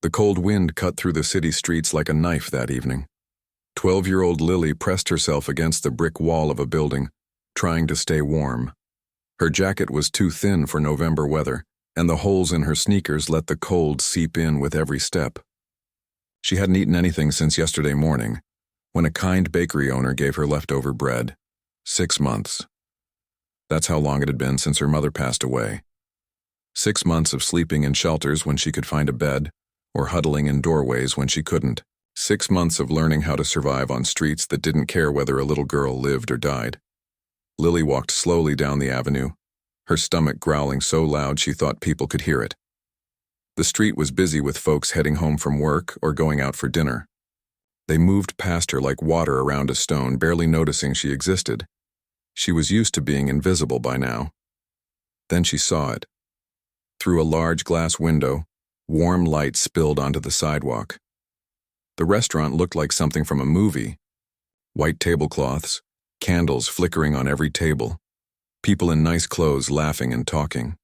The cold wind cut through the city streets like a knife that evening. 12-year-old Lily pressed herself against the brick wall of a building, trying to stay warm. Her jacket was too thin for November weather, and the holes in her sneakers let the cold seep in with every step. She hadn't eaten anything since yesterday morning, when a kind bakery owner gave her leftover bread. 6 months. That's how long it had been since her mother passed away. 6 months of sleeping in shelters when she could find a bed, or huddling in doorways when she couldn't. 6 months of learning how to survive on streets that didn't care whether a little girl lived or died. Lily walked slowly down the avenue, her stomach growling so loud she thought people could hear it. The street was busy with folks heading home from work or going out for dinner. They moved past her like water around a stone, barely noticing she existed. She was used to being invisible by now. Then she saw it. Through a large glass window, warm light spilled onto the sidewalk. The restaurant looked like something from a movie. White tablecloths, candles flickering on every table, people in nice clothes laughing and talking.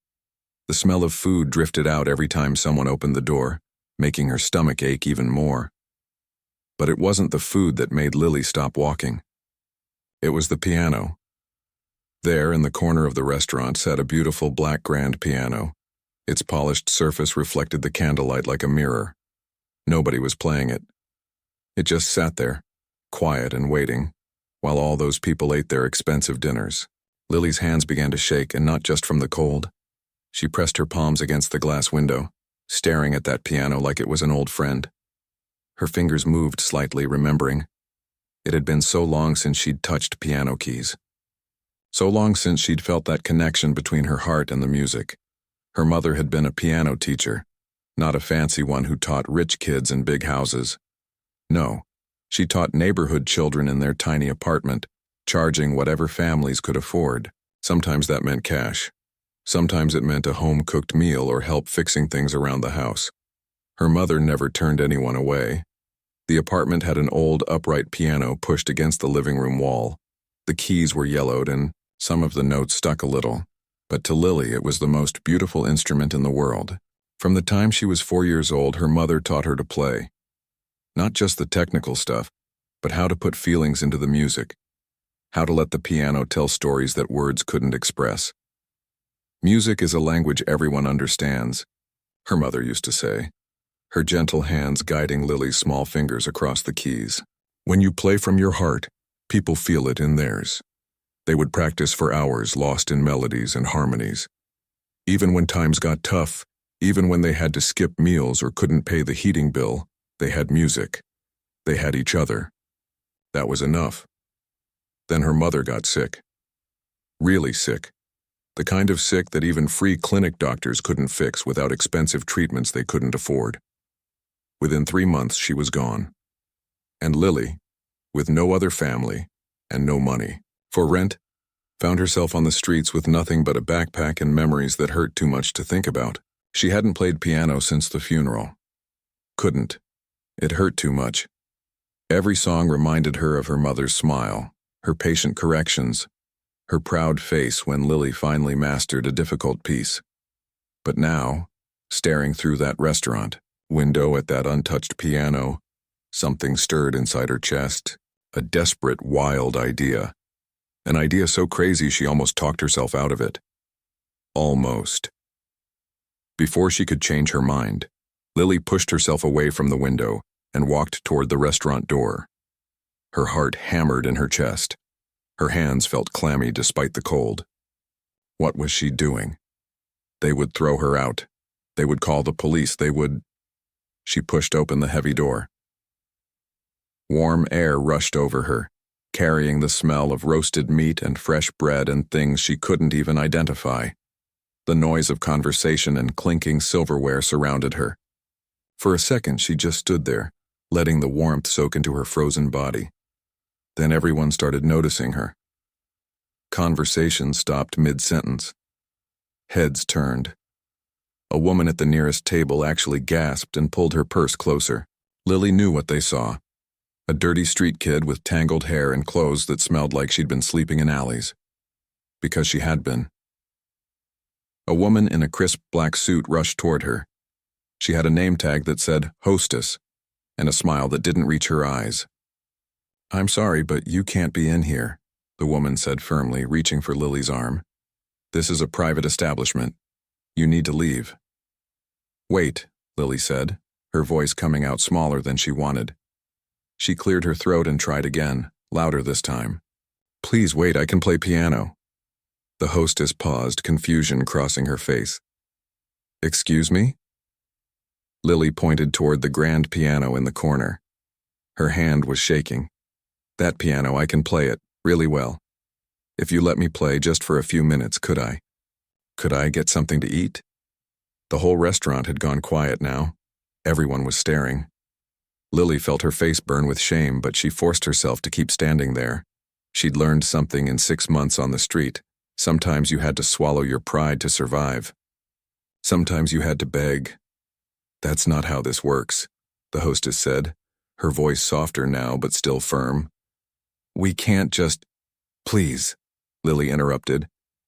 The smell of food drifted out every time someone opened the door, making her stomach ache even more. But it wasn't the food that made Lily stop walking. It was the piano. There, in the corner of the restaurant, sat a beautiful black grand piano. Its polished surface reflected the candlelight like a mirror. Nobody was playing it. It just sat there, quiet and waiting, while all those people ate their expensive dinners. Lily's hands began to shake, and not just from the cold. She pressed her palms against the glass window, staring at that piano like it was an old friend. Her fingers moved slightly, remembering. It had been so long since she'd touched piano keys. So long since she'd felt that connection between her heart and the music. Her mother had been a piano teacher, not a fancy one who taught rich kids in big houses. No, she taught neighborhood children in their tiny apartment, charging whatever families could afford. Sometimes that meant cash. Sometimes it meant a home-cooked meal or help fixing things around the house. Her mother never turned anyone away. The apartment had an old upright piano pushed against the living room wall. The keys were yellowed and some of the notes stuck a little. But to Lily, it was the most beautiful instrument in the world. From the time she was 4 years old, her mother taught her to play. Not just the technical stuff, but how to put feelings into the music. How to let the piano tell stories that words couldn't express. Music is a language everyone understands, her mother used to say, her gentle hands guiding Lily's small fingers across the keys. When you play from your heart, people feel it in theirs. They would practice for hours, lost in melodies and harmonies. Even when times got tough, even when they had to skip meals or couldn't pay the heating bill, they had music. They had each other. That was enough. Then her mother got sick. Really sick. The kind of sick that even free clinic doctors couldn't fix without expensive treatments they couldn't afford. Within 3 months, she was gone. And Lily, with no other family and no money for rent, found herself on the streets with nothing but a backpack and memories that hurt too much to think about. She hadn't played piano since the funeral. Couldn't. It hurt too much. Every song reminded her of her mother's smile, her patient corrections, her proud face when Lily finally mastered a difficult piece. But now, staring through that restaurant window at that untouched piano, something stirred inside her chest, a desperate, wild idea. An idea so crazy she almost talked herself out of it. Almost. Before she could change her mind, Lily pushed herself away from the window and walked toward the restaurant door. Her heart hammered in her chest. Her hands felt clammy despite the cold. What was she doing? They would throw her out. They would call the police. She pushed open the heavy door. Warm air rushed over her, carrying the smell of roasted meat and fresh bread and things she couldn't even identify. The noise of conversation and clinking silverware surrounded her. For a second, she just stood there, letting the warmth soak into her frozen body. Then everyone started noticing her. Conversation stopped mid-sentence. Heads turned. A woman at the nearest table actually gasped and pulled her purse closer. Lily knew what they saw. A dirty street kid with tangled hair and clothes that smelled like she'd been sleeping in alleys. Because she had been. A woman in a crisp black suit rushed toward her. She had a name tag that said hostess and a smile that didn't reach her eyes. "I'm sorry, but you can't be in here," the woman said firmly, reaching for Lily's arm. "This is a private establishment. You need to leave." "Wait," Lily said, her voice coming out smaller than she wanted. She cleared her throat and tried again, louder this time. "Please wait, I can play piano." The hostess paused, confusion crossing her face. "Excuse me?" Lily pointed toward the grand piano in the corner. Her hand was shaking. "That piano, I can play it, really well. If you let me play just for a few minutes, could I? Could I get something to eat?" The whole restaurant had gone quiet now. Everyone was staring. Lily felt her face burn with shame, but she forced herself to keep standing there. She'd learned something in 6 months on the street. Sometimes you had to swallow your pride to survive. Sometimes you had to beg. "That's not how this works," the hostess said, her voice softer now but still firm. "We can't just—" "Please," Lily interrupted,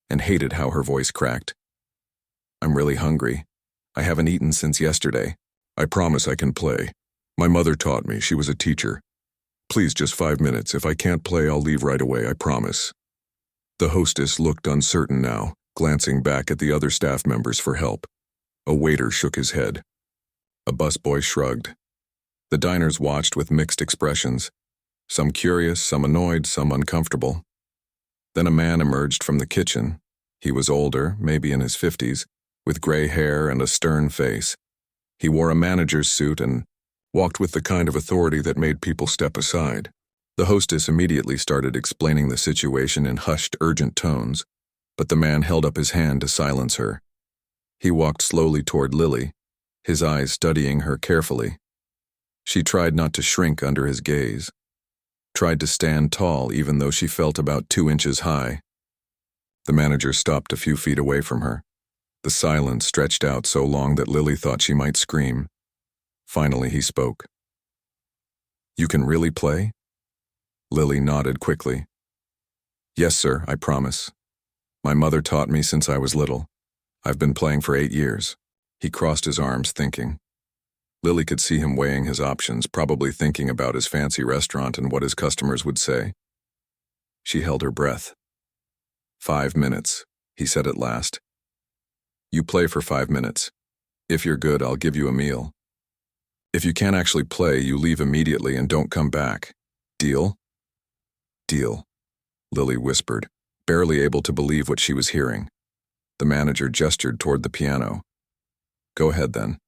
and hated how her voice cracked. "I'm really hungry. I haven't eaten since yesterday. I promise I can play. My mother taught me, she was a teacher. Please, just 5 minutes. If I can't play, I'll leave right away, I promise." The hostess looked uncertain now, glancing back at the other staff members for help. A waiter shook his head. A busboy shrugged. The diners watched with mixed expressions, some curious, some annoyed, some uncomfortable. Then a man emerged from the kitchen. He was older, maybe in his 50s, with gray hair and a stern face. He wore a manager's suit and walked with the kind of authority that made people step aside. The hostess immediately started explaining the situation in hushed, urgent tones, but the man held up his hand to silence her. He walked slowly toward Lily, his eyes studying her carefully. She tried not to shrink under his gaze, tried to stand tall even though she felt about 2 inches high. The manager stopped a few feet away from her. The silence stretched out so long that Lily thought she might scream. Finally he spoke. "You can really play?" Lily nodded quickly. "Yes, sir, I promise. My mother taught me since I was little. I've been playing for 8 years. He crossed his arms, thinking. Lily could see him weighing his options, probably thinking about his fancy restaurant and what his customers would say. She held her breath. 5 minutes, he said at last. "You play for 5 minutes. If you're good, I'll give you a meal. If you can't actually play, you leave immediately and don't come back. Deal?" "Deal," Lily whispered, barely able to believe what she was hearing. The manager gestured toward the piano. "Go ahead, then."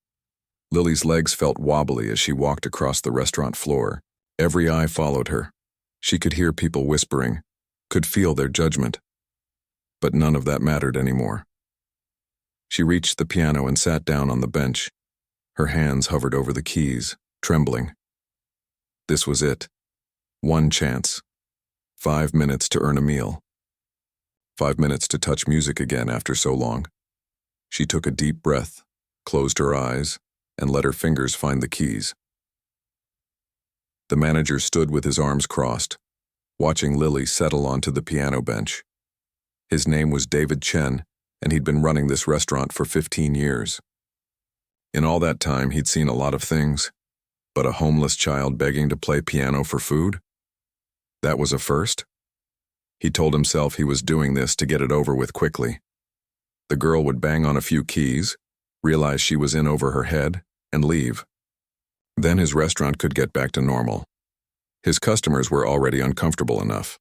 Lily's legs felt wobbly as she walked across the restaurant floor. Every eye followed her. She could hear people whispering, could feel their judgment. But none of that mattered anymore. She reached the piano and sat down on the bench. Her hands hovered over the keys, trembling. This was it. One chance. 5 minutes to earn a meal. 5 minutes to touch music again after so long. She took a deep breath, closed her eyes, and let her fingers find the keys. The manager stood with his arms crossed, watching Lily settle onto the piano bench. His name was David Chen, and he'd been running this restaurant for 15 years. In all that time, he'd seen a lot of things, but a homeless child begging to play piano for food? That was a first. He told himself he was doing this to get it over with quickly. The girl would bang on a few keys, realize she was in over her head, and leave. Then his restaurant could get back to normal. His customers were already uncomfortable enough.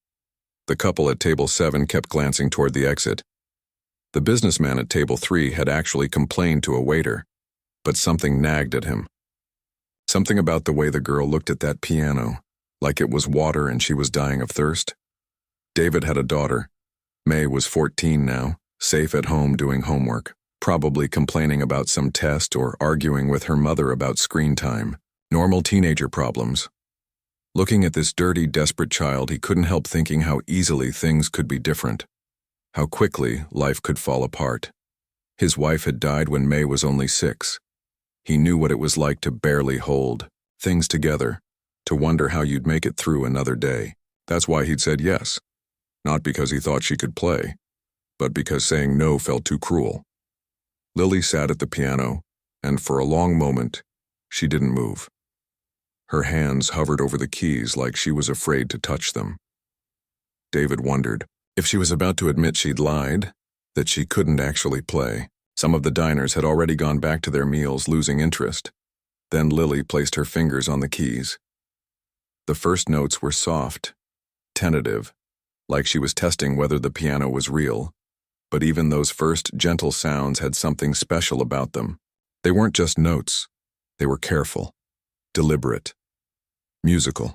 The couple at table 7 kept glancing toward the exit. The businessman at table 3 had actually complained to a waiter, but something nagged at him. Something about the way the girl looked at that piano, like it was water and she was dying of thirst. David had a daughter. May was 14 now, safe at home doing homework, probably complaining about some test or arguing with her mother about screen time. Normal teenager problems. Looking at this dirty, desperate child, he couldn't help thinking how easily things could be different, how quickly life could fall apart. His wife had died when May was only 6. He knew what it was like to barely hold things together, to wonder how you'd make it through another day. That's why he'd said yes. Not because he thought she could play, but because saying no felt too cruel. Lily sat at the piano, and for a long moment, she didn't move. Her hands hovered over the keys like she was afraid to touch them. David wondered if she was about to admit she'd lied, that she couldn't actually play. Some of the diners had already gone back to their meals, losing interest. Then Lily placed her fingers on the keys. The first notes were soft, tentative, like she was testing whether the piano was real. But even those first gentle sounds had something special about them. They weren't just notes. They were careful, deliberate, musical.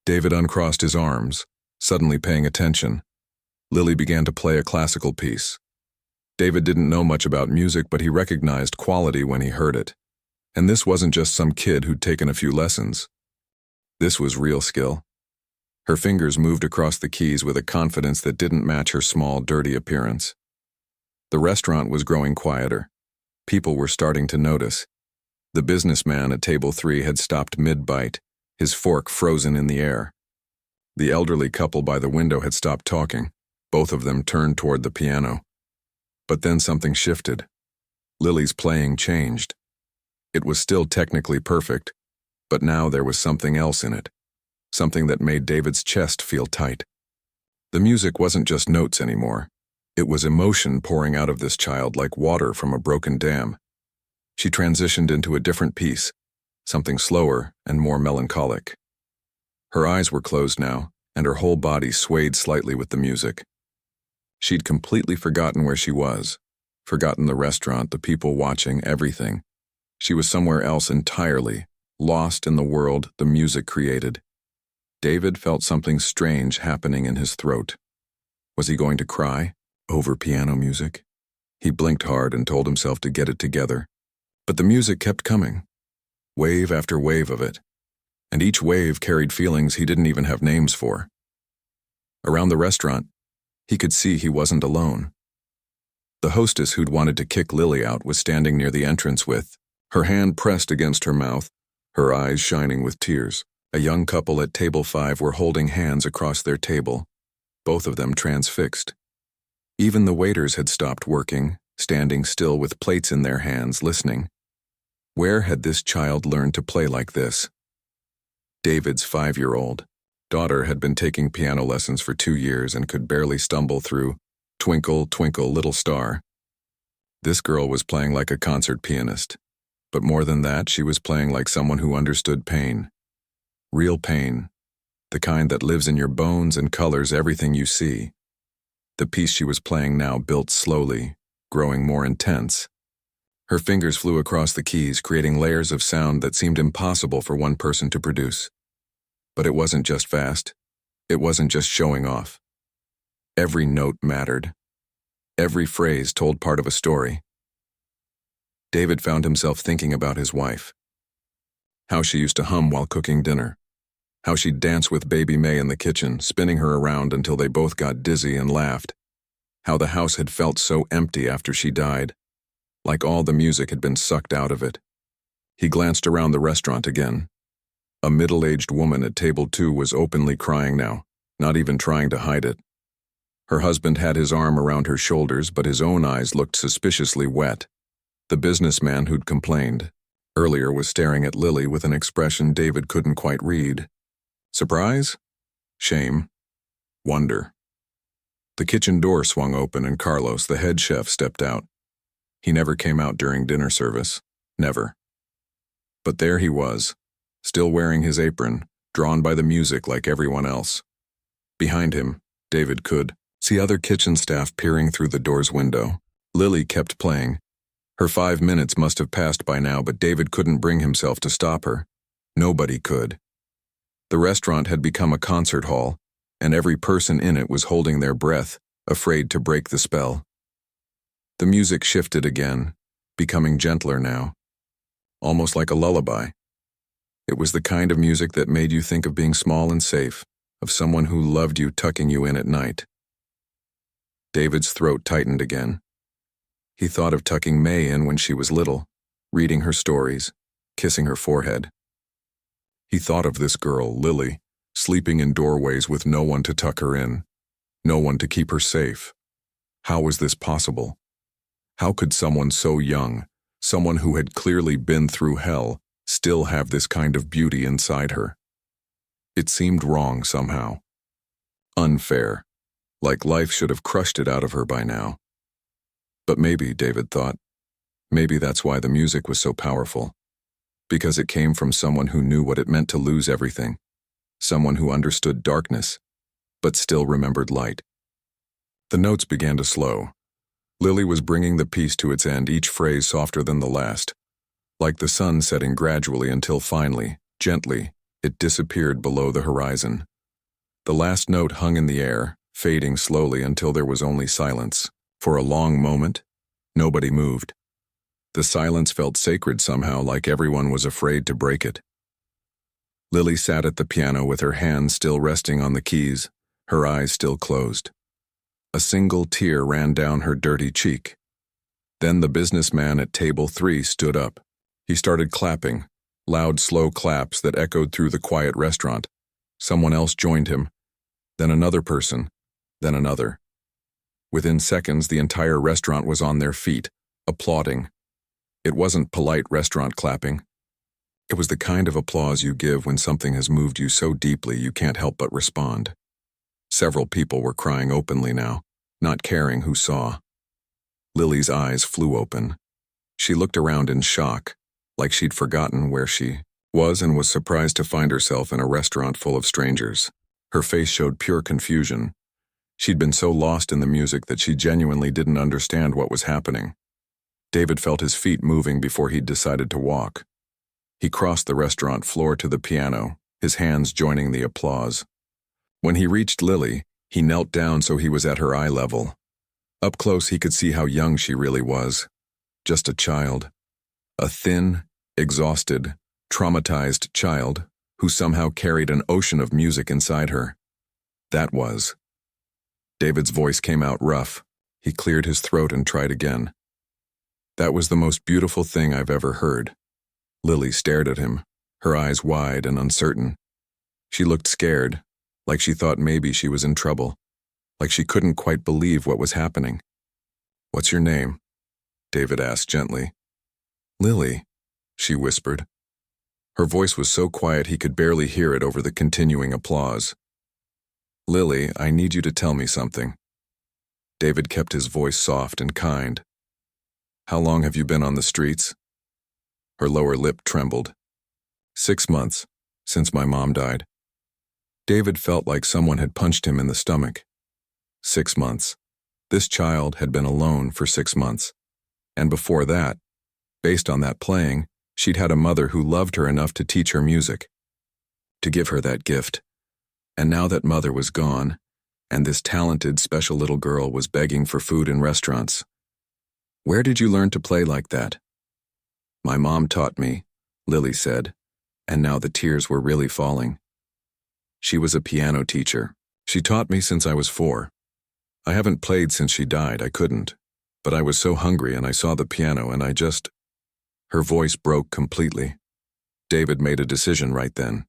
David uncrossed his arms, suddenly paying attention. Lily began to play a classical piece. David didn't know much about music, but he recognized quality when he heard it. And this wasn't just some kid who'd taken a few lessons. This was real skill. Her fingers moved across the keys with a confidence that didn't match her small, dirty appearance. The restaurant was growing quieter. People were starting to notice. The businessman at table 3 had stopped mid-bite, his fork frozen in the air. The elderly couple by the window had stopped talking. Both of them turned toward the piano. But then something shifted. Lily's playing changed. It was still technically perfect, but now there was something else in it. Something that made David's chest feel tight. The music wasn't just notes anymore. It was emotion pouring out of this child like water from a broken dam. She transitioned into a different piece, something slower and more melancholic. Her eyes were closed now, and her whole body swayed slightly with the music. She'd completely forgotten where she was, forgotten the restaurant, the people watching, everything. She was somewhere else entirely, lost in the world the music created. David felt something strange happening in his throat. Was he going to cry over piano music? He blinked hard and told himself to get it together. But the music kept coming, wave after wave of it, and each wave carried feelings he didn't even have names for. Around the restaurant, he could see he wasn't alone. The hostess who'd wanted to kick Lily out was standing near the entrance with her hand pressed against her mouth, her eyes shining with tears. A young couple at table 5 were holding hands across their table, both of them transfixed. Even the waiters had stopped working, standing still with plates in their hands, listening. Where had this child learned to play like this? David's 5-year-old daughter had been taking piano lessons for 2 years and could barely stumble through Twinkle, Twinkle, Little Star. This girl was playing like a concert pianist. But more than that, she was playing like someone who understood pain. Real pain. The kind that lives in your bones and colors everything you see. The piece she was playing now built slowly, growing more intense. Her fingers flew across the keys, creating layers of sound that seemed impossible for one person to produce. But it wasn't just fast. It wasn't just showing off. Every note mattered. Every phrase told part of a story. David found himself thinking about his wife. How she used to hum while cooking dinner. How she'd dance with baby May in the kitchen, spinning her around until they both got dizzy and laughed. How the house had felt so empty after she died, like all the music had been sucked out of it. He glanced around the restaurant again. A middle-aged woman at table 2 was openly crying now, not even trying to hide it. Her husband had his arm around her shoulders, but his own eyes looked suspiciously wet. The businessman who'd complained earlier was staring at Lily with an expression David couldn't quite read. Surprise? Shame? Wonder? The kitchen door swung open and Carlos, the head chef, stepped out. He never came out during dinner service. Never. But there he was, still wearing his apron, drawn by the music like everyone else. Behind him, David could see other kitchen staff peering through the door's window. Lily kept playing. Her 5 minutes must have passed by now, but David couldn't bring himself to stop her. Nobody could. The restaurant had become a concert hall, and every person in it was holding their breath, afraid to break the spell. The music shifted again, becoming gentler now, almost like a lullaby. It was the kind of music that made you think of being small and safe, of someone who loved you tucking you in at night. David's throat tightened again. He thought of tucking May in when she was little, reading her stories, kissing her forehead. He thought of this girl, Lily, sleeping in doorways with no one to tuck her in, no one to keep her safe. How was this possible? How could someone so young, someone who had clearly been through hell, still have this kind of beauty inside her. It seemed wrong somehow. Unfair. Like life should have crushed it out of her by now. But maybe, David thought, maybe that's why the music was so powerful. Because it came from someone who knew what it meant to lose everything. Someone who understood darkness, but still remembered light. The notes began to slow. Lily was bringing the piece to its end, each phrase softer than the last, like the sun setting gradually until finally, gently, it disappeared below the horizon. The last note hung in the air, fading slowly until there was only silence. For a long moment, nobody moved. The silence felt sacred somehow, like everyone was afraid to break it. Lily sat at the piano with her hands still resting on the keys, her eyes still closed. A single tear ran down her dirty cheek. Then the businessman at table 3 stood up. He started clapping, loud, slow claps that echoed through the quiet restaurant. Someone else joined him, then another person, then another. Within seconds, the entire restaurant was on their feet, applauding. It wasn't polite restaurant clapping. It was the kind of applause you give when something has moved you so deeply you can't help but respond. Several people were crying openly now, not caring who saw. Lily's eyes flew open. She looked around in shock, like she'd forgotten where she was and was surprised to find herself in a restaurant full of strangers. Her face showed pure confusion. She'd been so lost in the music that she genuinely didn't understand what was happening. David felt his feet moving before he'd decided to walk. He crossed the restaurant floor to the piano, his hands joining the applause. When he reached Lily, he knelt down so he was at her eye level. Up close, he could see how young she really was. Just a child. A thin, exhausted, traumatized child who somehow carried an ocean of music inside her. That was. David's voice came out rough. He cleared his throat and tried again. That was the most beautiful thing I've ever heard. Lily stared at him, her eyes wide and uncertain. She looked scared, like she thought maybe she was in trouble, like she couldn't quite believe what was happening. "What's your name?" David asked gently. "Lily," she whispered. Her voice was so quiet he could barely hear it over the continuing applause. "Lily, I need you to tell me something." David kept his voice soft and kind. "How long have you been on the streets?" Her lower lip trembled. 6 months, since my mom died." David felt like someone had punched him in the stomach. 6 months. This child had been alone for 6 months. And before that, based on that playing, she'd had a mother who loved her enough to teach her music, to give her that gift. And now that mother was gone, and this talented, special little girl was begging for food in restaurants. "Where did you learn to play like that?" "My mom taught me," Lily said, and now the tears were really falling. "She was a piano teacher. She taught me since I was 4. I haven't played since she died, I couldn't. But I was so hungry and I saw the piano and I just..." Her voice broke completely. David made a decision right then.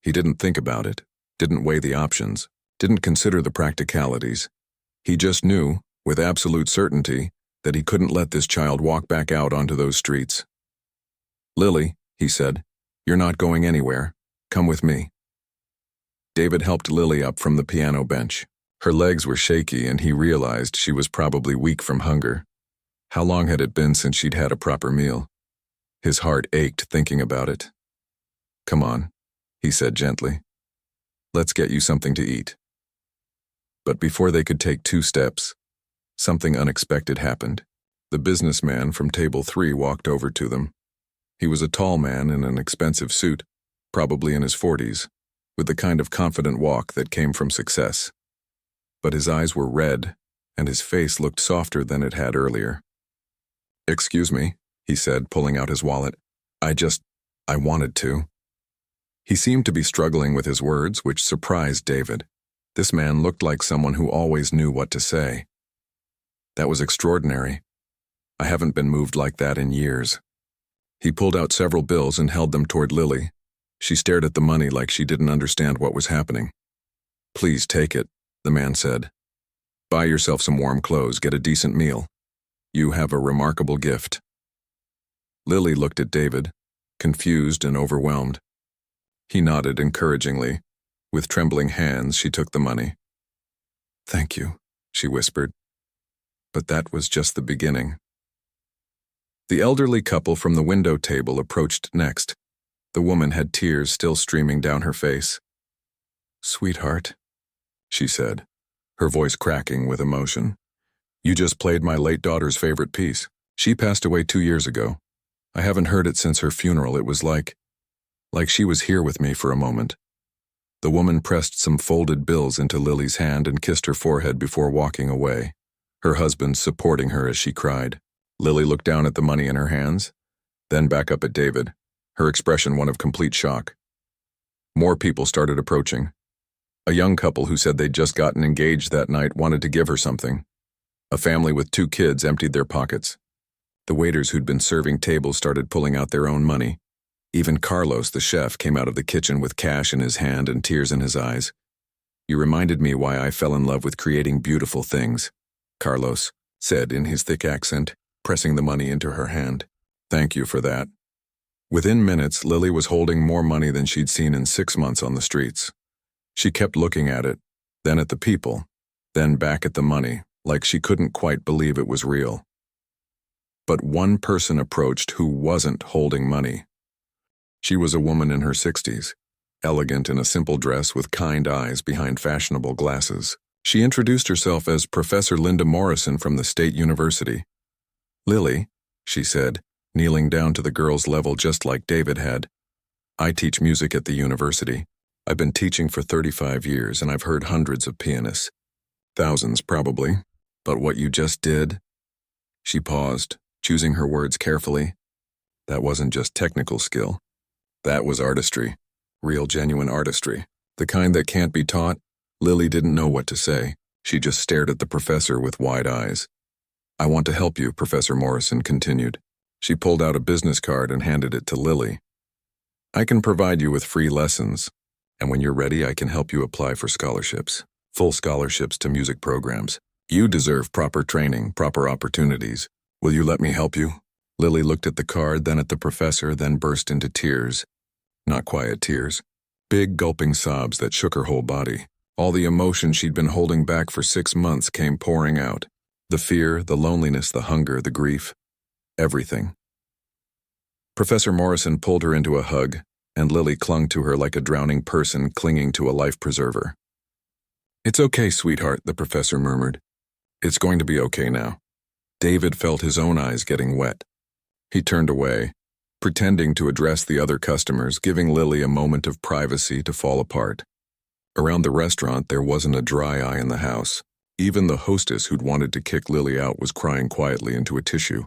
He didn't think about it, didn't weigh the options, didn't consider the practicalities. He just knew, with absolute certainty, that he couldn't let this child walk back out onto those streets. "Lily," he said, "you're not going anywhere. Come with me." David helped Lily up from the piano bench. Her legs were shaky and he realized she was probably weak from hunger. How long had it been since she'd had a proper meal? His heart ached thinking about it. "Come on," he said gently. "Let's get you something to eat." But before they could take 2 steps, something unexpected happened. The businessman from table 3 walked over to them. He was a tall man in an expensive suit, probably in his 40s, with the kind of confident walk that came from success. But his eyes were red, and his face looked softer than it had earlier. "Excuse me," he said, pulling out his wallet. I wanted to." He seemed to be struggling with his words, which surprised David. This man looked like someone who always knew what to say. "That was extraordinary. I haven't been moved like that in years." He pulled out several bills and held them toward Lily. She stared at the money like she didn't understand what was happening. "Please take it," the man said. "Buy yourself some warm clothes, get a decent meal. You have a remarkable gift." Lily looked at David, confused and overwhelmed. He nodded encouragingly. With trembling hands, she took the money. "Thank you," she whispered. But that was just the beginning. The elderly couple from the window table approached next. The woman had tears still streaming down her face. "Sweetheart," she said, her voice cracking with emotion. "You just played my late daughter's favorite piece. She passed away 2 years ago. I haven't heard it since her funeral. It was like she was here with me for a moment." The woman pressed some folded bills into Lily's hand and kissed her forehead before walking away, her husband supporting her as she cried. Lily looked down at the money in her hands, then back up at David, her expression one of complete shock. More people started approaching. A young couple who said they'd just gotten engaged that night wanted to give her something. A family with 2 kids emptied their pockets. The waiters who'd been serving tables started pulling out their own money. Even Carlos, the chef, came out of the kitchen with cash in his hand and tears in his eyes. "You reminded me why I fell in love with creating beautiful things," Carlos said in his thick accent, pressing the money into her hand. "Thank you for that." Within minutes, Lily was holding more money than she'd seen in 6 months on the streets. She kept looking at it, then at the people, then back at the money, like she couldn't quite believe it was real. But one person approached who wasn't holding money. She was a woman in her 60s, elegant in a simple dress with kind eyes behind fashionable glasses. She introduced herself as Professor Linda Morrison from the State University. "Lily," she said, kneeling down to the girl's level just like David had. "I teach music at the university. I've been teaching for 35 years and I've heard hundreds of pianists. Thousands, probably. But what you just did..." She paused, choosing her words carefully. "That wasn't just technical skill. That was artistry. Real, genuine artistry. The kind that can't be taught." Lily didn't know what to say. She just stared at the professor with wide eyes. "I want to help you," Professor Morrison continued. She pulled out a business card and handed it to Lily. "I can provide you with free lessons, and when you're ready, I can help you apply for scholarships. Full scholarships to music programs. You deserve proper training, proper opportunities. Will you let me help you?" Lily looked at the card, then at the professor, then burst into tears. Not quiet tears. Big gulping sobs that shook her whole body. All the emotion she'd been holding back for 6 months came pouring out. The fear, the loneliness, the hunger, the grief. Everything. Professor Morrison pulled her into a hug, and Lily clung to her like a drowning person clinging to a life preserver. "It's okay, sweetheart," the professor murmured. "It's going to be okay now." David felt his own eyes getting wet. He turned away, pretending to address the other customers, giving Lily a moment of privacy to fall apart. Around the restaurant, there wasn't a dry eye in the house. Even the hostess who'd wanted to kick Lily out was crying quietly into a tissue.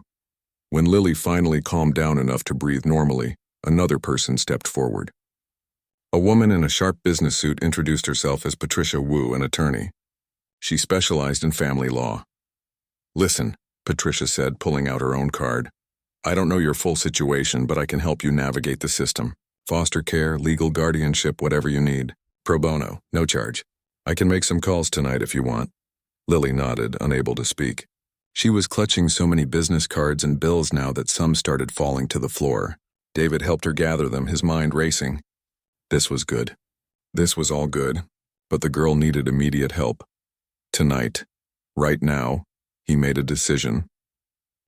When Lily finally calmed down enough to breathe normally, another person stepped forward. A woman in a sharp business suit introduced herself as Patricia Wu, an attorney. She specialized in family law. "Listen," Patricia said, pulling out her own card. "I don't know your full situation, but I can help you navigate the system. Foster care, legal guardianship, whatever you need. Pro bono, no charge. I can make some calls tonight if you want." Lily nodded, unable to speak. She was clutching so many business cards and bills now that some started falling to the floor. David helped her gather them, his mind racing. This was good. This was all good, but the girl needed immediate help. Tonight, right now, he made a decision.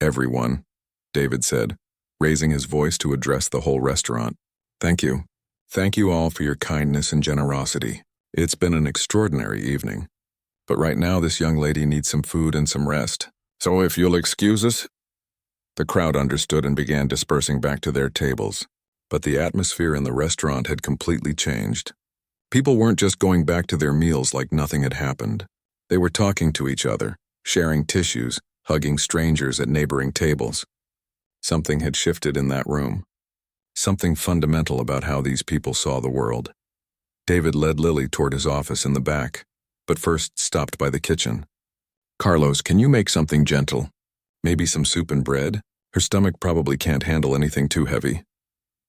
"Everyone," David said, raising his voice to address the whole restaurant. "Thank you. Thank you all for your kindness and generosity. It's been an extraordinary evening. But right now this young lady needs some food and some rest. So if you'll excuse us..." The crowd understood and began dispersing back to their tables. But the atmosphere in the restaurant had completely changed. People weren't just going back to their meals like nothing had happened. They were talking to each other, sharing tissues, hugging strangers at neighboring tables. Something had shifted in that room. Something fundamental about how these people saw the world. David led Lily toward his office in the back, but first stopped by the kitchen. "Carlos, can you make something gentle? Maybe some soup and bread? Her stomach probably can't handle anything too heavy."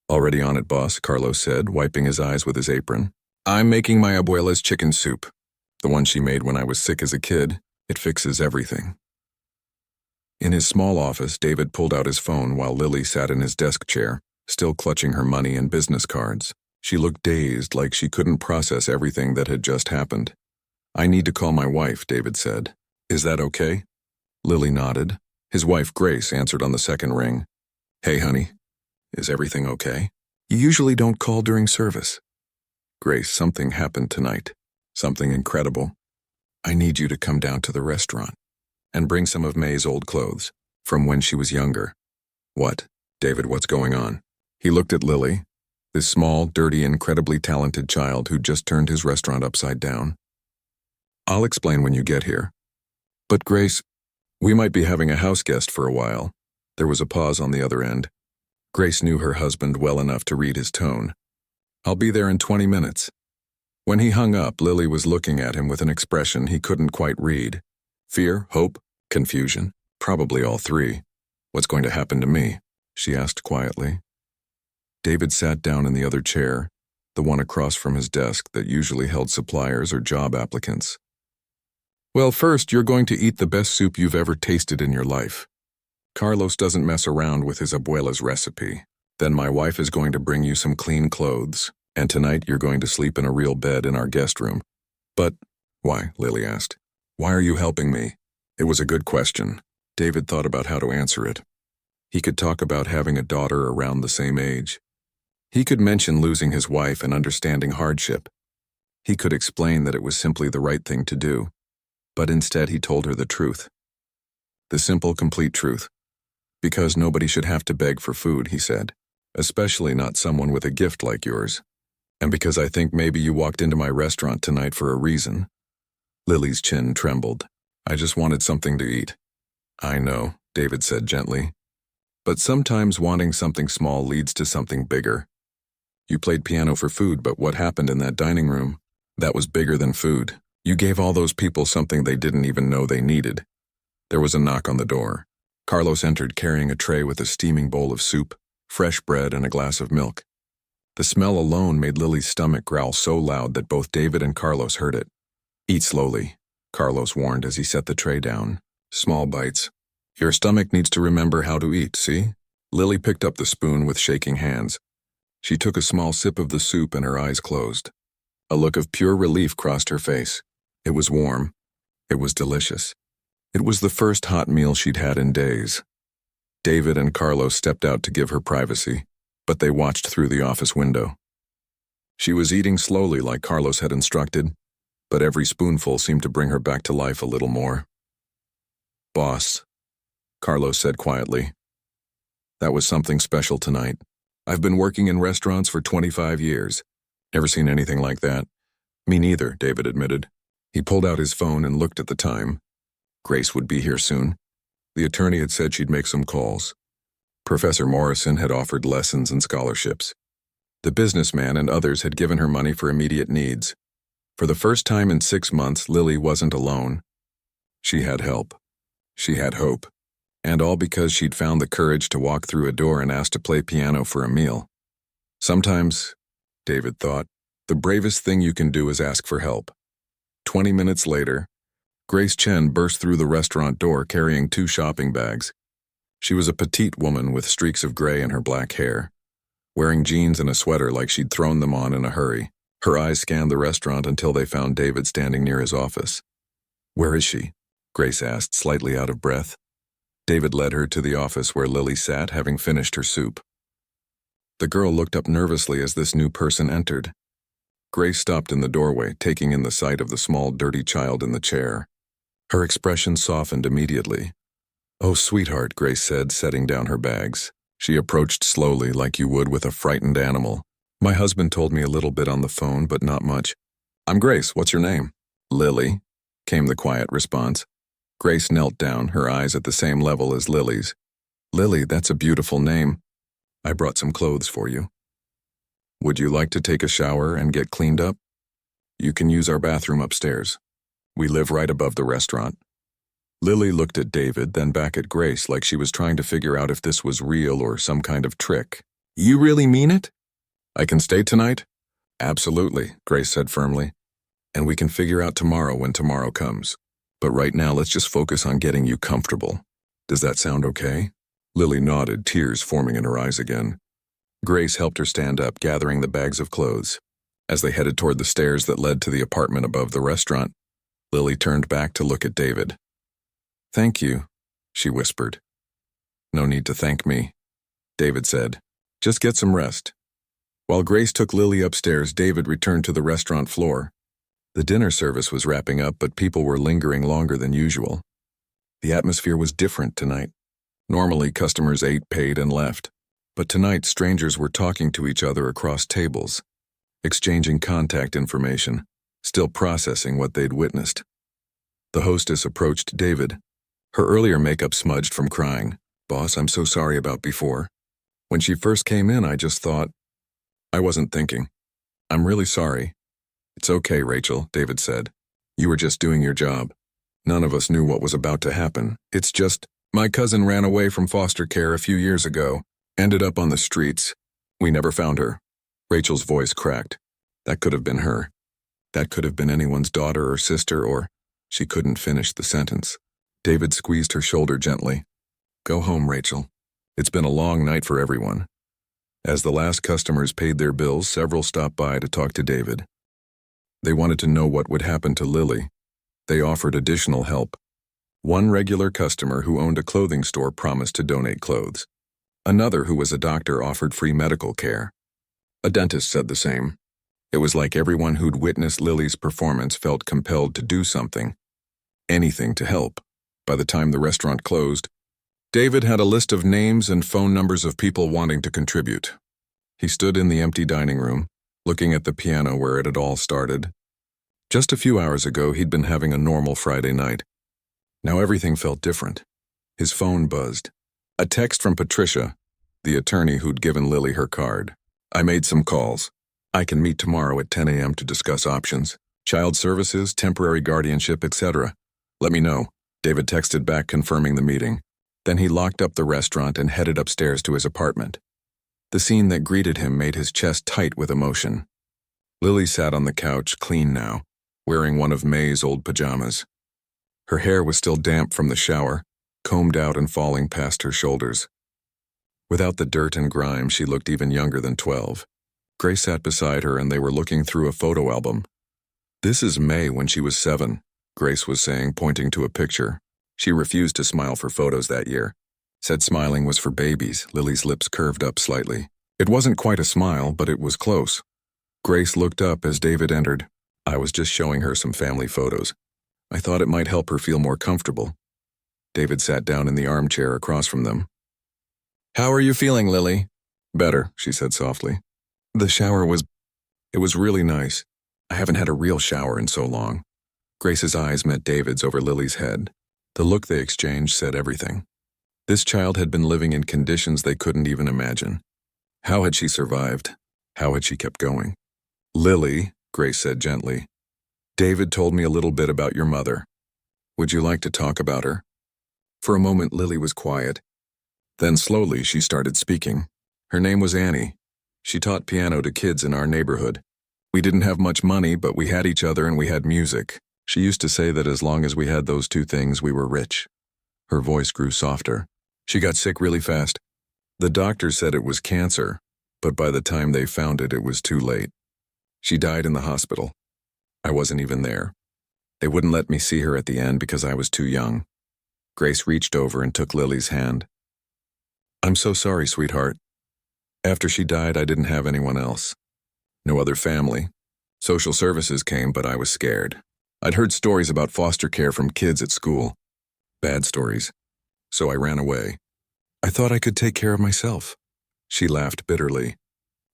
"Already on it, boss," Carlos said, wiping his eyes with his apron. "I'm making my abuela's chicken soup. The one she made when I was sick as a kid. It fixes everything." In his small office, David pulled out his phone while Lily sat in his desk chair, still clutching her money and business cards. She looked dazed, like she couldn't process everything that had just happened. "I need to call my wife," David said. "Is that okay?" Lily nodded. His wife, Grace, answered on the second ring. "Hey, honey, is everything okay? You usually don't call during service." "Grace, something happened tonight. Something incredible. I need you to come down to the restaurant and bring some of May's old clothes from when she was younger." "What? David, what's going on?" He looked at Lily, this small, dirty, incredibly talented child who'd just turned his restaurant upside down. "I'll explain when you get here. But Grace, we might be having a house guest for a while." There was a pause on the other end. Grace knew her husband well enough to read his tone. "I'll be there in 20 minutes. When he hung up, Lily was looking at him with an expression he couldn't quite read. Fear, hope, confusion, probably all three. "What's going to happen to me?" she asked quietly. David sat down in the other chair, the one across from his desk that usually held suppliers or job applicants. "Well, first, you're going to eat the best soup you've ever tasted in your life. Carlos doesn't mess around with his abuela's recipe. Then my wife is going to bring you some clean clothes, and tonight you're going to sleep in a real bed in our guest room." "But why?" Lily asked. "Why are you helping me?" It was a good question. David thought about how to answer it. He could talk about having a daughter around the same age. He could mention losing his wife and understanding hardship. He could explain that it was simply the right thing to do. But instead he told her the truth. The simple, complete truth. "Because nobody should have to beg for food," he said. "Especially not someone with a gift like yours. And because I think maybe you walked into my restaurant tonight for a reason." Lily's chin trembled. "I just wanted something to eat." "I know," David said gently. "But sometimes wanting something small leads to something bigger. You played piano for food, but what happened in that dining room? That was bigger than food. You gave all those people something they didn't even know they needed." There was a knock on the door. Carlos entered carrying a tray with a steaming bowl of soup, fresh bread, and a glass of milk. The smell alone made Lily's stomach growl so loud that both David and Carlos heard it. "Eat slowly," Carlos warned as he set the tray down. "Small bites. Your stomach needs to remember how to eat, see?" Lily picked up the spoon with shaking hands. She took a small sip of the soup and her eyes closed. A look of pure relief crossed her face. It was warm. It was delicious. It was the first hot meal she'd had in days. David and Carlos stepped out to give her privacy, but they watched through the office window. She was eating slowly like Carlos had instructed, but every spoonful seemed to bring her back to life a little more. "Boss," Carlos said quietly, "that was something special tonight. I've been working in restaurants for 25 years. Never seen anything like that." "Me neither," David admitted. He pulled out his phone and looked at the time. Grace would be here soon. The attorney had said she'd make some calls. Professor Morrison had offered lessons and scholarships. The businessman and others had given her money for immediate needs. For the first time in 6 months, Lily wasn't alone. She had help. She had hope. And all because she'd found the courage to walk through a door and ask to play piano for a meal. Sometimes, David thought, the bravest thing you can do is ask for help. 20 minutes later, Grace Chen burst through the restaurant door carrying 2 shopping bags. She was a petite woman with streaks of gray in her black hair, wearing jeans and a sweater like she'd thrown them on in a hurry. Her eyes scanned the restaurant until they found David standing near his office. "Where is she?" Grace asked, slightly out of breath. David led her to the office where Lily sat, having finished her soup. The girl looked up nervously as this new person entered. Grace stopped in the doorway, taking in the sight of the small, dirty child in the chair. Her expression softened immediately. "Oh, sweetheart," Grace said, setting down her bags. She approached slowly, like you would with a frightened animal. "My husband told me a little bit on the phone, but not much." "I'm Grace. What's your name?" "Lily," came the quiet response. Grace knelt down, her eyes at the same level as Lily's. "Lily, that's a beautiful name. I brought some clothes for you. Would you like to take a shower and get cleaned up? You can use our bathroom upstairs. We live right above the restaurant." Lily looked at David, then back at Grace like she was trying to figure out if this was real or some kind of trick. "You really mean it?" "I can stay tonight?" "Absolutely," Grace said firmly. "And we can figure out tomorrow when tomorrow comes. But right now, let's just focus on getting you comfortable." Does that sound okay? Lily nodded, tears forming in her eyes again. Grace helped her stand up, gathering the bags of clothes. As they headed toward the stairs that led to the apartment above the restaurant, Lily turned back to look at David. "Thank you," she whispered. "No need to thank me," David said. "Just get some rest." While Grace took Lily upstairs, David returned to the restaurant floor. The dinner service was wrapping up, but people were lingering longer than usual. The atmosphere was different tonight. Normally, customers ate, paid, and left. But tonight, strangers were talking to each other across tables, exchanging contact information, still processing what they'd witnessed. The hostess approached David. Her earlier makeup smudged from crying. "Boss, I'm so sorry about before. When she first came in, I just thought... I wasn't thinking. I'm really sorry." "It's okay, Rachel," David said. "You were just doing your job. None of us knew what was about to happen. It's just, my cousin ran away from foster care a few years ago, ended up on the streets. We never found her." Rachel's voice cracked. That could have been her. That could have been anyone's daughter or sister, or... She couldn't finish the sentence. David squeezed her shoulder gently. "Go home, Rachel. It's been a long night for everyone." As the last customers paid their bills, several stopped by to talk to David. They wanted to know what would happen to Lily. They offered additional help. One regular customer who owned a clothing store promised to donate clothes. Another, who was a doctor, offered free medical care. A dentist said the same. It was like everyone who'd witnessed Lily's performance felt compelled to do something. Anything to help. By the time the restaurant closed, David had a list of names and phone numbers of people wanting to contribute. He stood in the empty dining room, looking at the piano where it had all started. Just a few hours ago, he'd been having a normal Friday night. Now everything felt different. His phone buzzed. A text from Patricia, the attorney who'd given Lily her card. "I made some calls. I can meet tomorrow at 10 a.m. to discuss options. Child services, temporary guardianship, etc. Let me know." David texted back confirming the meeting. Then he locked up the restaurant and headed upstairs to his apartment. The scene that greeted him made his chest tight with emotion. Lily sat on the couch, clean now, wearing one of May's old pajamas. Her hair was still damp from the shower, combed out and falling past her shoulders. Without the dirt and grime, she looked even younger than 12. Grace sat beside her and they were looking through a photo album. "This is May when she was 7, Grace was saying, pointing to a picture. She refused to smile for photos that year. Said smiling was for babies. Lily's lips curved up slightly. It wasn't quite a smile, but it was close. Grace looked up as David entered. "I was just showing her some family photos. I thought it might help her feel more comfortable." David sat down in the armchair across from them. "How are you feeling, Lily?" "Better," she said softly. It was really nice. I haven't had a real shower in so long." Grace's eyes met David's over Lily's head. The look they exchanged said everything. This child had been living in conditions they couldn't even imagine. How had she survived? How had she kept going? "Lily," Grace said gently, "David told me a little bit about your mother. Would you like to talk about her?" For a moment, Lily was quiet. Then slowly she started speaking. Her name was Annie. She taught piano to kids in our neighborhood. We didn't have much money, but we had each other and we had music. She used to say that as long as we had those two things, we were rich. Her voice grew softer. She got sick really fast. The doctor said it was cancer, but by the time they found it, it was too late. She died in the hospital. I wasn't even there. They wouldn't let me see her at the end because I was too young. Grace reached over and took Lily's hand. "I'm so sorry, sweetheart. After she died, I didn't have anyone else. No other family. Social services came, but I was scared. I'd heard stories about foster care from kids at school. Bad stories. So I ran away. I thought I could take care of myself." She laughed bitterly.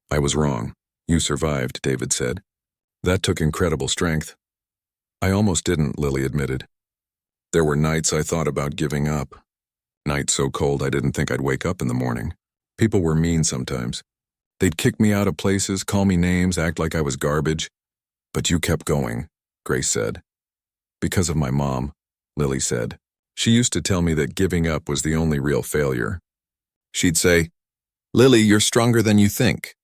"I was wrong. You survived," David said. "That took incredible strength." "I almost didn't," Lily admitted. "There were nights I thought about giving up. Nights so cold I didn't think I'd wake up in the morning. People were mean sometimes. They'd kick me out of places, call me names, act like I was garbage. But you kept going," Grace said. "Because of my mom," Lily said. "She used to tell me that giving up was the only real failure. She'd say, 'Lily, you're stronger than you think.'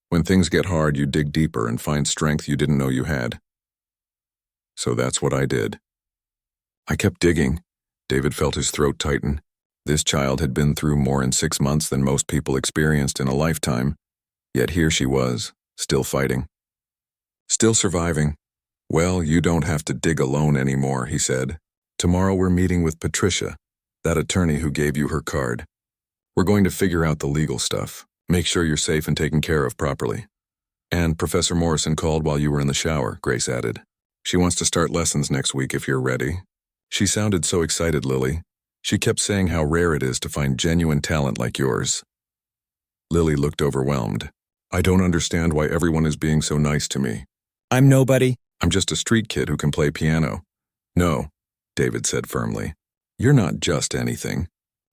When things get hard, you dig deeper and find strength you didn't know you had." So that's what I did. I kept digging. David felt his throat tighten. This child had been through more in 6 months than most people experienced in a lifetime, yet here she was, still fighting. Still surviving. Well, you don't have to dig alone anymore, he said. Tomorrow we're meeting with Patricia, that attorney who gave you her card. We're going to figure out the legal stuff. Make sure you're safe and taken care of properly. And Professor Morrison called while you were in the shower, Grace added. She wants to start lessons next week if you're ready. She sounded so excited, Lily. She kept saying how rare it is to find genuine talent like yours. Lily looked overwhelmed. I don't understand why everyone is being so nice to me. I'm nobody. I'm just a street kid who can play piano. No, David said firmly. You're not just anything.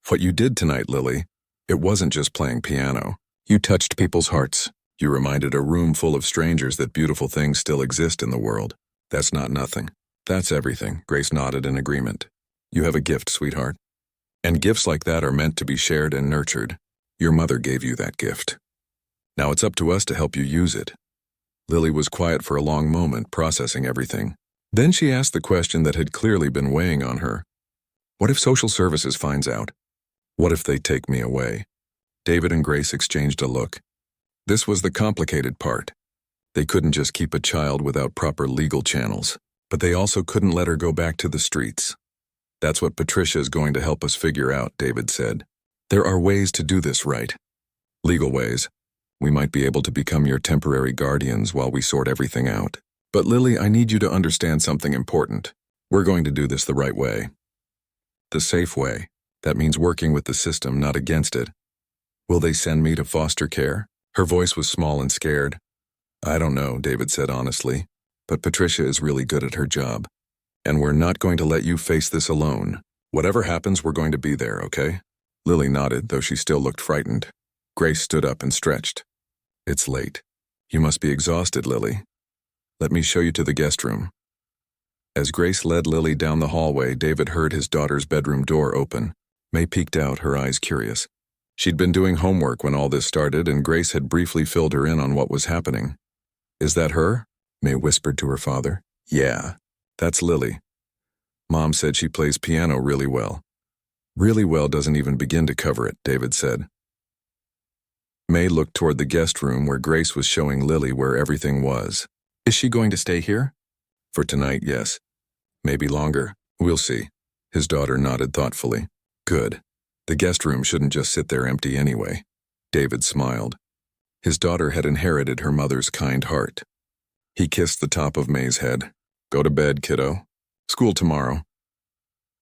What you did tonight, Lily, it wasn't just playing piano. You touched people's hearts. You reminded a room full of strangers that beautiful things still exist in the world. That's not nothing. That's everything, Grace nodded in agreement. You have a gift, sweetheart. And gifts like that are meant to be shared and nurtured. Your mother gave you that gift. Now it's up to us to help you use it. Lily was quiet for a long moment, processing everything. Then she asked the question that had clearly been weighing on her. What if social services finds out? What if they take me away? David and Grace exchanged a look. This was the complicated part. They couldn't just keep a child without proper legal channels, but they also couldn't let her go back to the streets. That's what Patricia is going to help us figure out, David said. There are ways to do this right. Legal ways. We might be able to become your temporary guardians while we sort everything out. But Lily, I need you to understand something important. We're going to do this the right way. The safe way. That means working with the system, not against it. Will they send me to foster care? Her voice was small and scared. I don't know, David said honestly, but Patricia is really good at her job. And we're not going to let you face this alone. Whatever happens, we're going to be there, okay? Lily nodded, though she still looked frightened. Grace stood up and stretched. It's late. You must be exhausted, Lily. Let me show you to the guest room. As Grace led Lily down the hallway, David heard his daughter's bedroom door open. May peeked out, her eyes curious. She'd been doing homework when all this started, and Grace had briefly filled her in on what was happening. Is that her? May whispered to her father. Yeah, that's Lily. Mom said she plays piano really well. Really well doesn't even begin to cover it, David said. May looked toward the guest room where Grace was showing Lily where everything was. Is she going to stay here? For tonight, yes. Maybe longer. We'll see. His daughter nodded thoughtfully. Good. The guest room shouldn't just sit there empty anyway. David smiled. His daughter had inherited her mother's kind heart. He kissed the top of May's head. Go to bed, kiddo. School tomorrow.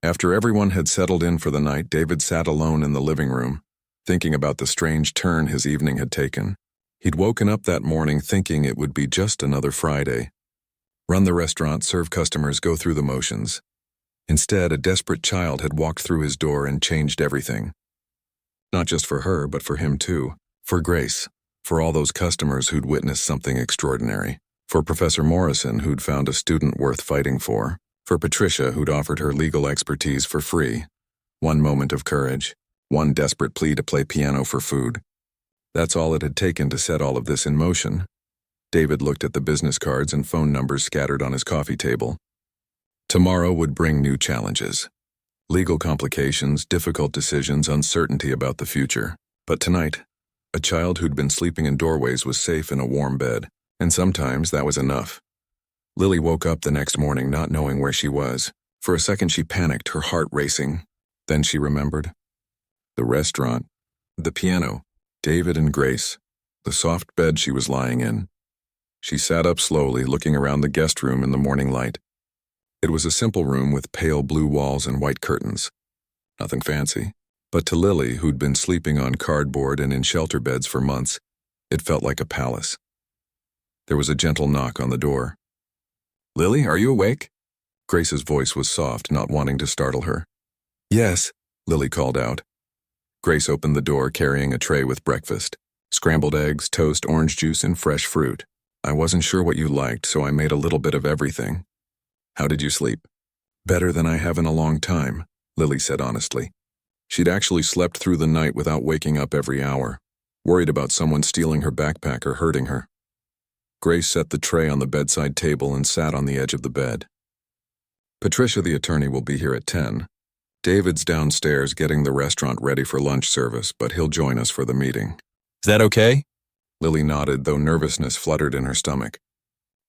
After everyone had settled in for the night, David sat alone in the living room, thinking about the strange turn his evening had taken. He'd woken up that morning thinking it would be just another Friday. Run the restaurant, serve customers, go through the motions. Instead, a desperate child had walked through his door and changed everything. Not just for her, but for him too. For Grace. For all those customers who'd witnessed something extraordinary. For Professor Morrison, who'd found a student worth fighting for. For Patricia, who'd offered her legal expertise for free. One moment of courage. One desperate plea to play piano for food. That's all it had taken to set all of this in motion. David looked at the business cards and phone numbers scattered on his coffee table. Tomorrow would bring new challenges. Legal complications, difficult decisions, uncertainty about the future. But tonight, a child who'd been sleeping in doorways was safe in a warm bed, and sometimes that was enough. Lily woke up the next morning not knowing where she was. For a second she panicked, her heart racing. Then she remembered. The restaurant, the piano, David and Grace, the soft bed she was lying in. She sat up slowly, looking around the guest room in the morning light. It was a simple room with pale blue walls and white curtains. Nothing fancy. But to Lily, who'd been sleeping on cardboard and in shelter beds for months, it felt like a palace. There was a gentle knock on the door. Lily, are you awake? Grace's voice was soft, not wanting to startle her. Yes, Lily called out. Grace opened the door, carrying a tray with breakfast. Scrambled eggs, toast, orange juice, and fresh fruit. I wasn't sure what you liked, so I made a little bit of everything. How did you sleep? Better than I have in a long time, Lily said honestly. She'd actually slept through the night without waking up every hour, worried about someone stealing her backpack or hurting her. Grace set the tray on the bedside table and sat on the edge of the bed. Patricia, the attorney, will be here at 10. David's downstairs getting the restaurant ready for lunch service, but he'll join us for the meeting. Is that okay? Lily nodded, though nervousness fluttered in her stomach.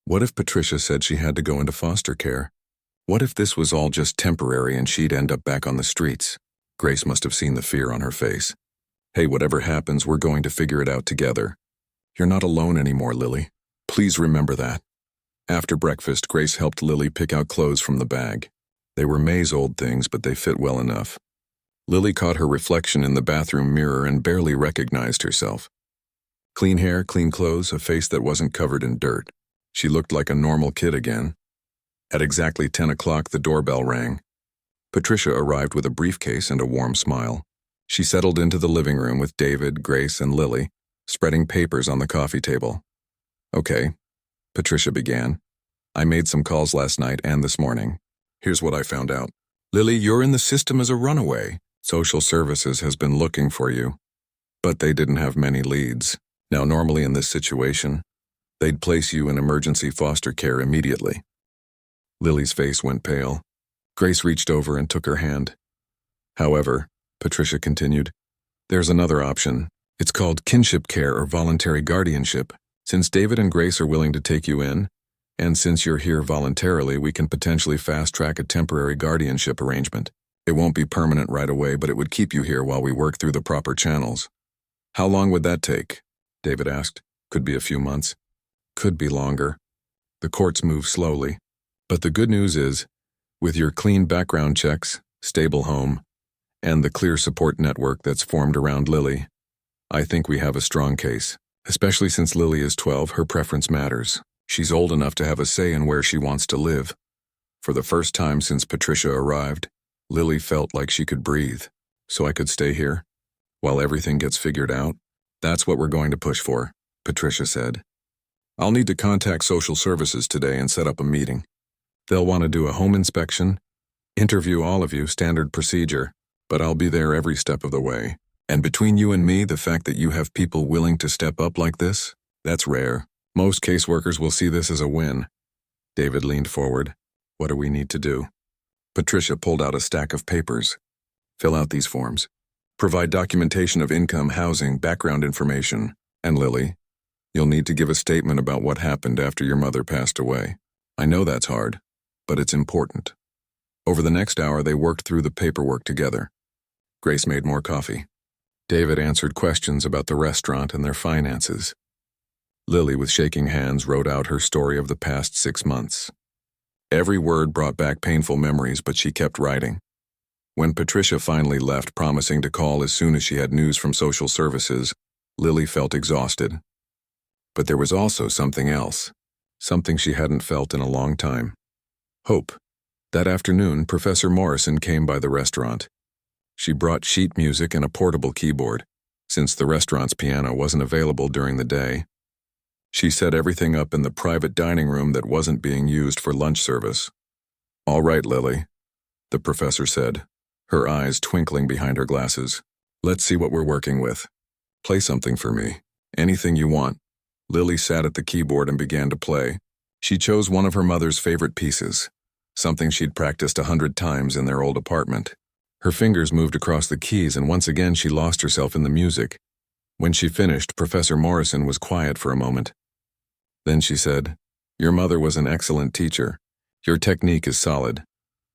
What if Patricia said she had to go into foster care? What if this was all just temporary and she'd end up back on the streets? Grace must have seen the fear on her face. Hey, whatever happens, we're going to figure it out together. You're not alone anymore, Lily. Please remember that. After breakfast, Grace helped Lily pick out clothes from the bag. They were May's old things, but they fit well enough. Lily caught her reflection in the bathroom mirror and barely recognized herself. Clean hair, clean clothes, a face that wasn't covered in dirt. She looked like a normal kid again. At exactly 10 o'clock, the doorbell rang. Patricia arrived with a briefcase and a warm smile. She settled into the living room with David, Grace, and Lily, spreading papers on the coffee table. Okay, Patricia began. I made some calls last night and this morning. Here's what I found out. Lily, you're in the system as a runaway. Social Services has been looking for you. But they didn't have many leads. Now, normally in this situation, they'd place you in emergency foster care immediately. Lily's face went pale. Grace reached over and took her hand. However, Patricia continued, there's another option. It's called kinship care or voluntary guardianship. Since David and Grace are willing to take you in, and since you're here voluntarily, we can potentially fast-track a temporary guardianship arrangement. It won't be permanent right away, but it would keep you here while we work through the proper channels. How long would that take? David asked. Could be a few months. Could be longer. The courts move slowly. But the good news is, with your clean background checks, stable home, and the clear support network that's formed around Lily, I think we have a strong case. Especially since Lily is 12, her preference matters. She's old enough to have a say in where she wants to live. For the first time since Patricia arrived, Lily felt like she could breathe. So I could stay here, while everything gets figured out. That's what we're going to push for, Patricia said. I'll need to contact Social Services today and set up a meeting. They'll want to do a home inspection, interview all of you, standard procedure, but I'll be there every step of the way. And between you and me, the fact that you have people willing to step up like this, that's rare. Most caseworkers will see this as a win. David leaned forward. What do we need to do? Patricia pulled out a stack of papers. Fill out these forms. Provide documentation of income, housing, background information. And Lily, you'll need to give a statement about what happened after your mother passed away. I know that's hard, but it's important. Over the next hour, they worked through the paperwork together. Grace made more coffee. David answered questions about the restaurant and their finances. Lily, with shaking hands, wrote out her story of the past 6 months. Every word brought back painful memories, but she kept writing. When Patricia finally left, promising to call as soon as she had news from Social Services, Lily felt exhausted. But there was also something else, something she hadn't felt in a long time. Hope. That afternoon, Professor Morrison came by the restaurant. She brought sheet music and a portable keyboard, since the restaurant's piano wasn't available during the day. She set everything up in the private dining room that wasn't being used for lunch service. All right, Lily, the professor said, her eyes twinkling behind her glasses. Let's see what we're working with. Play something for me. Anything you want. Lily sat at the keyboard and began to play. She chose one of her mother's favorite pieces, something she'd practiced 100 times in their old apartment. Her fingers moved across the keys, and once again she lost herself in the music. When she finished, Professor Morrison was quiet for a moment. Then she said, Your mother was an excellent teacher. Your technique is solid.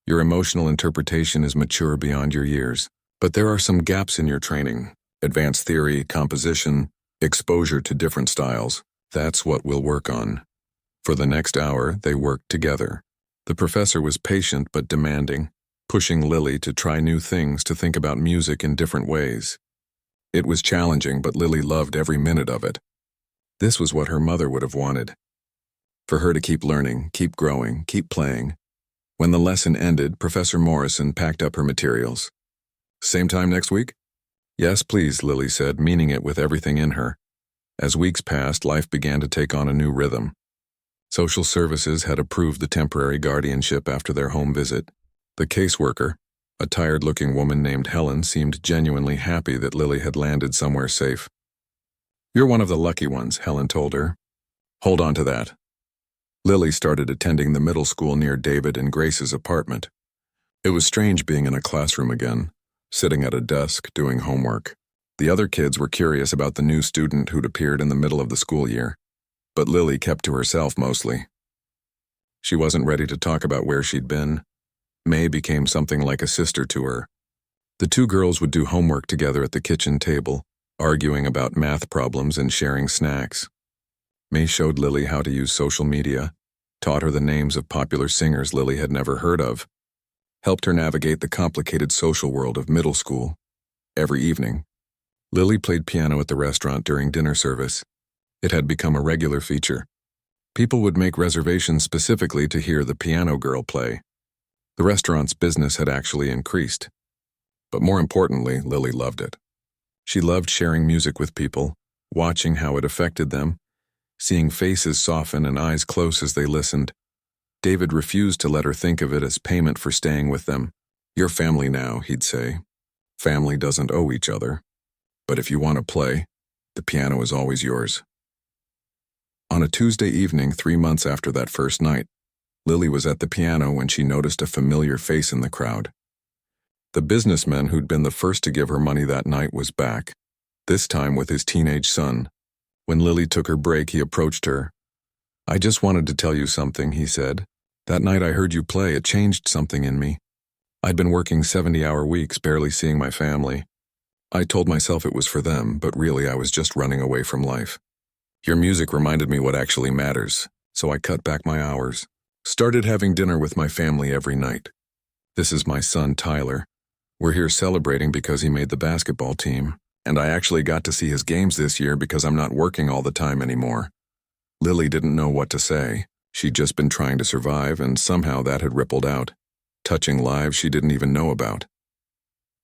Your emotional interpretation is mature beyond your years. But there are some gaps in your training. Advanced theory, composition, exposure to different styles. That's what we'll work on. For the next hour, they worked together. The professor was patient but demanding, pushing Lily to try new things, to think about music in different ways. It was challenging, but Lily loved every minute of it. This was what her mother would have wanted. For her to keep learning, keep growing, keep playing. When the lesson ended, Professor Morrison packed up her materials. Same time next week? Yes, please, Lily said, meaning it with everything in her. As weeks passed, life began to take on a new rhythm. Social Services had approved the temporary guardianship after their home visit. The caseworker, a tired-looking woman named Helen, seemed genuinely happy that Lily had landed somewhere safe. You're one of the lucky ones, Helen told her. Hold on to that. Lily started attending the middle school near David and Grace's apartment. It was strange being in a classroom again, sitting at a desk doing homework. The other kids were curious about the new student who'd appeared in the middle of the school year, but Lily kept to herself mostly. She wasn't ready to talk about where she'd been. May became something like a sister to her. The two girls would do homework together at the kitchen table, arguing about math problems and sharing snacks. May showed Lily how to use social media, taught her the names of popular singers Lily had never heard of, helped her navigate the complicated social world of middle school. Every evening, Lily played piano at the restaurant during dinner service. It had become a regular feature. People would make reservations specifically to hear the piano girl play. The restaurant's business had actually increased. But more importantly, Lily loved it. She loved sharing music with people, watching how it affected them, seeing faces soften and eyes close as they listened. David refused to let her think of it as payment for staying with them. "You're family now," he'd say. "Family doesn't owe each other. But if you want to play, the piano is always yours." On a Tuesday evening 3 months after that first night, Lily was at the piano when she noticed a familiar face in the crowd. The businessman who'd been the first to give her money that night was back, this time with his teenage son. When Lily took her break, he approached her. "I just wanted to tell you something," he said. "That night I heard you play, it changed something in me. I'd been working 70-hour weeks, barely seeing my family. I told myself it was for them, but really I was just running away from life. Your music reminded me what actually matters, so I cut back my hours. Started having dinner with my family every night. This is my son, Tyler. We're here celebrating because he made the basketball team, and I actually got to see his games this year because I'm not working all the time anymore." Lily didn't know what to say. She'd just been trying to survive, and somehow that had rippled out, touching lives she didn't even know about.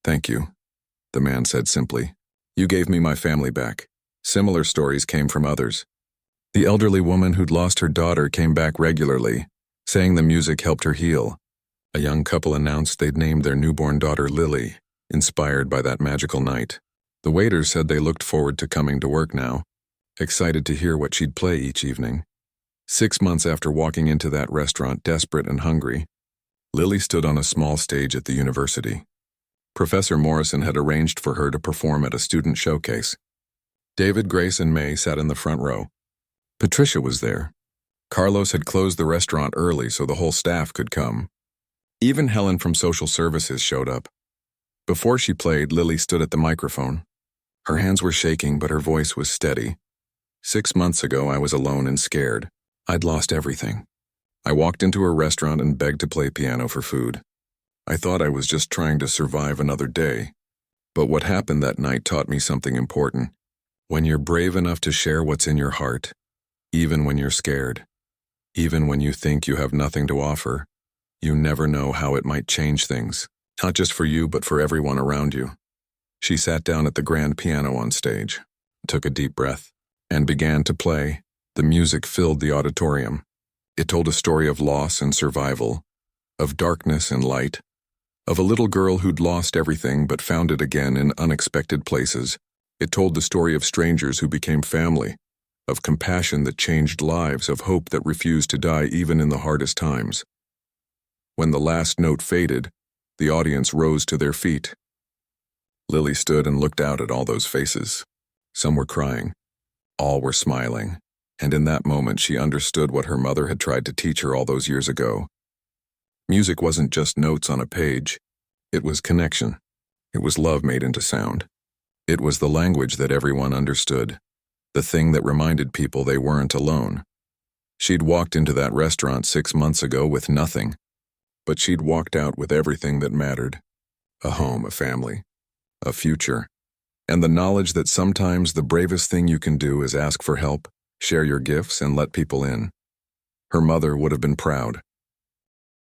"Thank you," the man said simply. "You gave me my family back." Similar stories came from others. The elderly woman who'd lost her daughter came back regularly, saying the music helped her heal. A young couple announced they'd named their newborn daughter Lily, inspired by that magical night. The waiters said they looked forward to coming to work now, excited to hear what she'd play each evening. 6 months after walking into that restaurant desperate and hungry, Lily stood on a small stage at the university. Professor Morrison had arranged for her to perform at a student showcase. David, Grace, and May sat in the front row. Patricia was there. Carlos had closed the restaurant early so the whole staff could come. Even Helen from social services showed up. Before she played, Lily stood at the microphone. Her hands were shaking, but her voice was steady. 6 months ago, I was alone and scared. I'd lost everything. I walked into a restaurant and begged to play piano for food. I thought I was just trying to survive another day. But what happened that night taught me something important. When you're brave enough to share what's in your heart, even when you're scared, even when you think you have nothing to offer, you never know how it might change things, not just for you but for everyone around you." She sat down at the grand piano on stage, took a deep breath, and began to play. The music filled the auditorium. It told a story of loss and survival, of darkness and light, of a little girl who'd lost everything but found it again in unexpected places. It told the story of strangers who became family, of compassion that changed lives, of hope that refused to die even in the hardest times. When the last note faded, the audience rose to their feet. Lily stood and looked out at all those faces. Some were crying. All were smiling. And in that moment, she understood what her mother had tried to teach her all those years ago. Music wasn't just notes on a page. It was connection. It was love made into sound. It was the language that everyone understood, the thing that reminded people they weren't alone. She'd walked into that restaurant 6 months ago with nothing, but she'd walked out with everything that mattered: a home, a family, a future, and the knowledge that sometimes the bravest thing you can do is ask for help, share your gifts, and let people in. Her mother would have been proud.